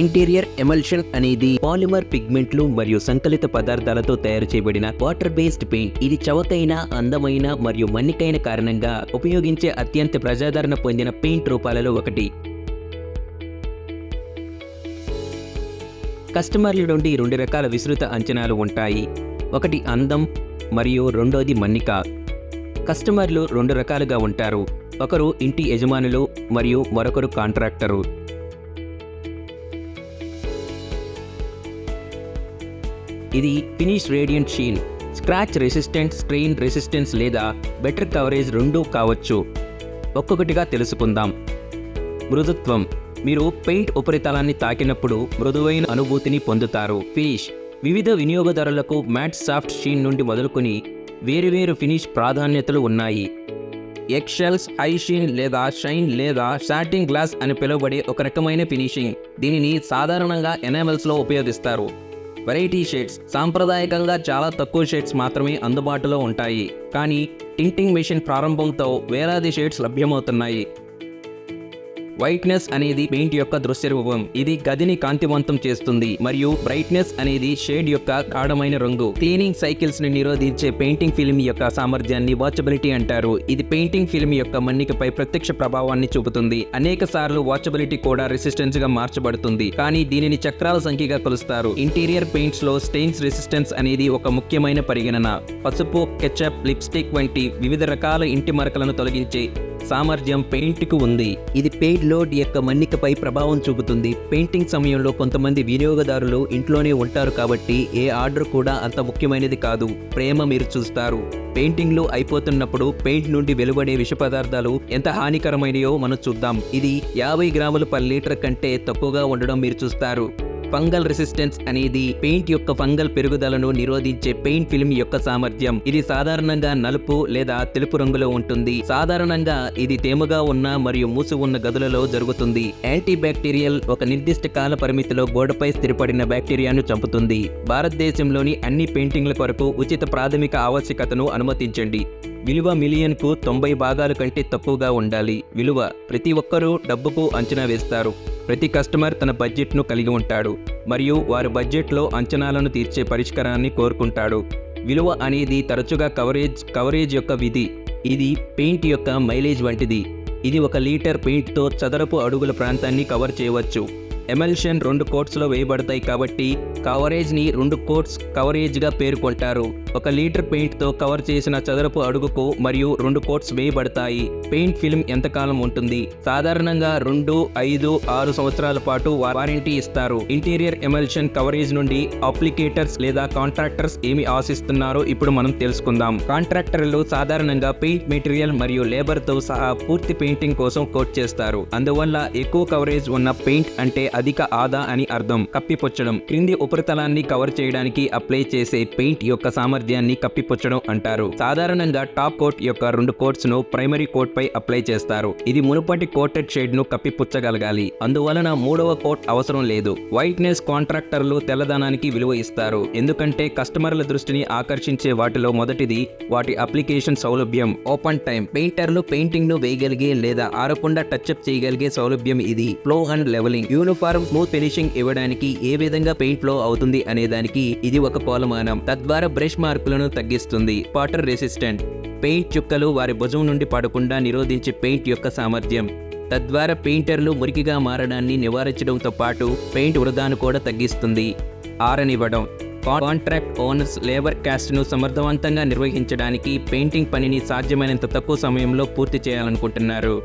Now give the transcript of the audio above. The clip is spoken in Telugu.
ఇంటీరియర్ ఎమల్షన్ అనేది పాలిమర్ పిగ్మెంట్లు మరియు సంకలిత పదార్థాలతో తయారు చేయబడిన వాటర్ బేస్డ్ పెయింట్. ఇది చవకైన, అందమైన మరియు మన్నికైన కారణంగా ఉపయోగించే అత్యంత ప్రజాదరణ పొందిన పెయింట్ రూపాలలో ఒకటి. కస్టమర్ల నుండి 2 రకాల విస్తృత అంచనాలు ఉంటాయి. ఒకటి అందం మరియు రెండోది మన్నిక. కస్టమర్లు 2 రకాలుగా ఉంటారు. ఒకరు ఇంటి యజమానులు మరియు మరొకరు కాంట్రాక్టరు. ఇది finish radiant Shein, scratch resistant, strain resistance లేదా బెటర్ కవరేజ్ రెండూ కావచ్చు. ఒక్కొక్కటిగా తెలుసుకుందాం. మృదుత్వం. మీరు పెయింట్ ఉపరితలాన్ని తాకినప్పుడు మృదువైన అనుభూతిని పొందుతారు. ఫినిష్. వివిధ వినియోగదారులకు మ్యాట్ సాఫ్ట్ షీన్ నుండి మొదలుకొని వేరువేరు ఫినిష్ ప్రాధాన్యతలు ఉన్నాయి. ఎగ్ షెల్స్, హై షీన్ లేదా షైన్ లేదా సాటిన్ గ్లాస్ అని పిలువబడే ఒక రకమైన ఫినిషింగ్. దీనిని సాధారణంగా ఎనామెల్స్లో ఉపయోగిస్తారు. Variety shades. సాంప్రదాయకంగా చాలా తక్కువ షేడ్స్ మాత్రమే అందుబాటులో ఉంటాయి, కానీ టింటింగ్ మెషిన్ ప్రారంభంతో వేలాది షేడ్స్ లభ్యమవుతున్నాయి. వైట్నెస్ అనేది పెయింట్ యొక్క దృశ్య రూపం. ఇది గదిని కాంతివంతం చేస్తుంది మరియు బ్రైట్నెస్ అనేది షేడ్ యొక్క గాఢమైన రంగు. క్లీనింగ్ సైకిల్స్ ని నిరోధించే పెయింటింగ్ ఫిల్మ్ యొక్క సామర్థ్యాన్ని వాచబిలిటీ అంటారు. ఇది పెయింటింగ్ ఫిల్మ్ యొక్క మన్నికపై ప్రత్యక్ష ప్రభావాన్ని చూపుతుంది. అనేక సార్లు వాచబిలిటీ కూడా రెసిస్టెన్స్ గా మార్చబడుతుంది, కానీ దీనిని చక్రాల సంఖ్యగా కొలుస్తారు. ఇంటీరియర్ పెయింట్స్ లో స్టెయిన్స్ రెసిస్టెన్స్ అనేది ఒక ముఖ్యమైన పరిగణన. పసుపు, కెచప్, లిప్స్టిక్ వంటి వివిధ రకాల ఇంటి మరకలను తొలగించే సామర్థ్యం పెయింట్కు ఉంది. ఇది పెయింట్ లోడ్ యొక్క మన్నికపై ప్రభావం చూపుతుంది. పెయింటింగ్ సమయంలో కొంతమంది వినియోగదారులు ఇంట్లోనే ఉంటారు కాబట్టి ఏ ఆర్డర్ కూడా అంత ముఖ్యమైనది కాదు. ప్రేమ మీరు చూస్తారు. పెయింటింగ్లు అయిపోతున్నప్పుడు పెయింట్ నుండి వెలువడే విష పదార్థాలు ఎంత హానికరమైనయో మనం చూద్దాం. ఇది 50 గ్రాములు పర్ లీటర్ కంటే తక్కువగా ఉండడం మీరు చూస్తారు. ఫంగల్ రెసిస్టెన్స్ అనేది పెయింట్ యొక్క ఫంగల్ పెరుగుదలను నిరోధించే పెయింట్ ఫిల్మ్ యొక్క సామర్థ్యం. ఇది సాధారణంగా నలుపు లేదా తెలుపు రంగులో ఉంటుంది. సాధారణంగా ఇది తేమగా ఉన్న మరియు మూసి ఉన్న గదులలో జరుగుతుంది. యాంటీ బ్యాక్టీరియల్ ఒక నిర్దిష్ట కాల పరిమితిలో గోడపై స్థిరపడిన బ్యాక్టీరియాను చంపుతుంది. భారతదేశంలోని అన్ని పెయింటింగ్ల కొరకు ఉచిత ప్రాథమిక ఆవశ్యకతను అనుమతించండి. విలువ మిలియన్కు 90 భాగాల కంటే తక్కువగా ఉండాలి. విలువ. ప్రతి ఒక్కరూ డబ్బుకు అంచనా వేస్తారు. ప్రతి కస్టమర్ తన బడ్జెట్ను కలిగి ఉంటాడు మరియు వారి బడ్జెట్లో అంచనాలను తీర్చే పరిష్కారాన్ని కోరుకుంటాడు. విలువ అనేది తరచుగా కవరేజ్ యొక్క విధి. ఇది పెయింట్ యొక్క మైలేజ్ వంటిది. ఇది 1 లీటర్ పెయింట్తో చదరపు అడుగుల ప్రాంతాన్ని కవర్ చేయవచ్చు. ఎమల్షన్ 2 కోట్స్లో వేయబడతాయి కాబట్టి కవరేజ్ని 2 కోట్స్ కవరేజ్గా పేర్కొంటారు. 1 లీటర్ పెయింట్తో కవర్ చేసిన చదరపు అడుగుకు మరియు 2 కోట్స్ వేయబడతాయి. పెయింట్ ఫిల్మ్ ఎంతకాలం ఉంటుంది? సాధారణంగా 2, 5, 6 సంవత్సరాల పాటు వారంటీ ఇస్తారు. ఇంటీరియర్ ఎమల్షన్ కవరేజ్ నుండి అప్లికేటర్స్ లేదా కాంట్రాక్టర్స్ ఏమి ఆశిస్తున్నారో ఇప్పుడు మనం తెలుసుకుందాం. కాంట్రాక్టర్లు సాధారణంగా పెయింట్ మెటీరియల్ మరియు లేబర్తో సహా పూర్తి పెయింటింగ్ కోసం కోట్ చేస్తారు. అందువల్ల ఎక్కువ కవరేజ్ ఉన్న పెయింట్ అంటే అధిక ఆదా అని అర్థం. కప్పిపుచ్చడం. క్రింది ఉపరితలాన్ని కవర్ చేయడానికి అప్లై చేసే పెయింట్ యొక్క సామర్థ్యాన్ని కప్పిపుచ్చడం అంటారు. సాధారణంగా టాప్ కోట్ యొక్క 2 కోట్స్ ను ప్రైమరీ కోట్ పై అప్లై చేస్తారు. ఇది మునుపటి కోటెడ్ షేడ్ ను కప్పిపుచ్చగలగాలి. అందువలన 3వ కోట్ అవసరం లేదు. వైట్నెస్. కాంట్రాక్టర్లు తెల్లదనానికి విలువ ఇస్తారు, ఎందుకంటే కస్టమర్ల దృష్టిని ఆకర్షించే వాటిలో మొదటిది వాటి అప్లికేషన్ సౌలభ్యం. Open time. పెయింటర్లు పెయింటింగ్ ను వేయగలిగే లేదా ఆరకుండా టచ్అప్ చేయగలిగే సౌలభ్యం ఇది. Flow and levelling. Uniform smooth finishing ఇవ్వడానికి ఏ విధంగా పెయింట్ ఫ్లో అవుతుంది అనే దానికి ఇది ఒక కొలమానం. తద్వారా బ్రష్ మార్కులను తగ్గిస్తుంది. Water resistant. పెయింట్ చుక్కలు వారి భుజం నుండి పడకుండా నిరోధించే పెయింట్ యొక్క సామర్థ్యం. తద్వారా పెయింటర్లు మురికిగా మారడాన్ని నివారించడంతో పాటు పెయింట్ వృధాను కూడా తగ్గిస్తుంది. ఆరనివ్వడం. కాంట్రాక్ట్ ఓనర్స్ లేబర్ కాస్ట్ను సమర్థవంతంగా నిర్వహించడానికి పెయింటింగ్ పనిని సాధ్యమైనంత తక్కువ సమయంలో పూర్తి చేయాలనుకుంటున్నారు.